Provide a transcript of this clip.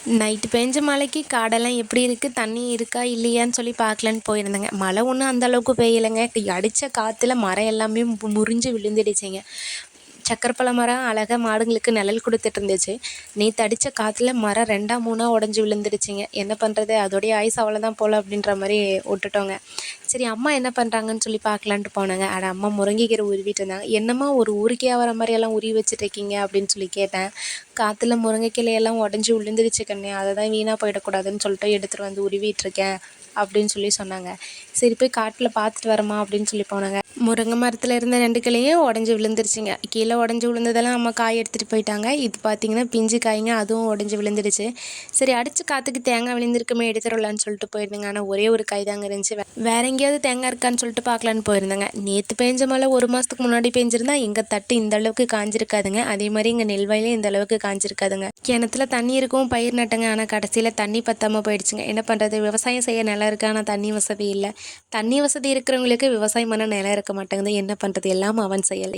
Night பெஞ்ச மழைக்கு காடெல்லாம் எப்படி இருக்குது, தண்ணி இருக்கா இல்லையான்னு சொல்லி பார்க்கலான்னு போயிருந்தேங்க. மழை ஒன்றும் அந்த அளவுக்கு பெய்யலைங்க. அடித்த காற்றுல மரம் எல்லாமே முறிஞ்சு விழுந்துடுச்சுங்க. சக்கரப்பழ மரம் அழகாக மாடுங்களுக்கு நிழல் கொடுத்துட்டு இருந்துச்சு. நேற்று அடித்த காற்றுல மரம் 2ஆ 3ஆ உடஞ்சி விழுந்துடுச்சுங்க. என்ன பண்ணுறது, அதோடைய ஆயுசு அவ்வளோதான் போல் அப்படின்ற மாதிரி விட்டுட்டோங்க. சரி அம்மா என்ன பண்ணுறாங்கன்னு சொல்லி பார்க்கலான்ட்டு போனேங்க. அம்மா முருங்கைக்கீரை உருவிட்டு இருந்தாங்க. என்னம்மா ஒரு ஊருக்கே வர மாதிரியெல்லாம் உருவி வச்சுட்டு இருக்கீங்க அப்படின்னு சொல்லி கேட்டேன். காற்றுல முருங்கைக்கிளையெல்லாம் உடஞ்சி விழுந்துடுச்சு கண்ணு, அதை தான் வீணாக போயிடக்கூடாதுன்னு சொல்லிட்டு எடுத்துகிட்டு வந்து உருவிட்டுருக்கேன் அப்படின்னு சொல்லி சொன்னாங்க. சரி போய் காட்டில் பார்த்துட்டு வரமா அப்படின்னு சொல்லி போனாங்க. முருங்கை மரத்தில் இருந்த 2 கிளையும் உடஞ்சி விழுந்துருச்சுங்க. கீழே உடஞ்சி விழுந்ததெல்லாம் அம்மா காய் எடுத்துகிட்டு போயிட்டாங்க. இது பார்த்திங்கன்னா பிஞ்சு காய்ங்க, அதுவும் உடஞ்சி விழுந்துடுச்சு. சரி அடித்த காற்றுக்கு தேங்காய் விழுந்திருக்குமே எடுத்துடலான்னு சொல்லிட்டு போயிருந்தேங்க. ஆனால் ஒரே ஒரு காய் தாங்க இருந்துச்சு. வேறு எங்கேயாவது தேங்காய் இருக்கான்னு சொல்லிட்டு பார்க்கலான்னு போயிருந்தேங்க. நேற்று பெஞ்ச மழை 1 மாதத்துக்கு முன்னாடி பெஞ்சிருந்தா எங்கள் தட்டு இந்த அளவுக்கு காஞ்சிருக்காதுங்க. அதே மாதிரி எங்கள் நெல்வயலே இந்த அளவுக்கு காஞ்சிருக்காதுங்க. கிணத்துல தண்ணி இருக்கும், பயிர் நட்டங்க. ஆனால் கடைசியில் தண்ணி பத்தாமல் போயிடுச்சுங்க. என்ன பண்ணுறது, விவசாயம் செய்ய நிலம் இருக்குது, ஆனால் தண்ணி வசதி இல்லை. தண்ணி வசதி இருக்கிறவங்களுக்கு விவசாயம் பண்ண நிலம் இருக்க மாட்டேங்குது. என்ன பண்ணுறது, எல்லாம் அவன் செயல்.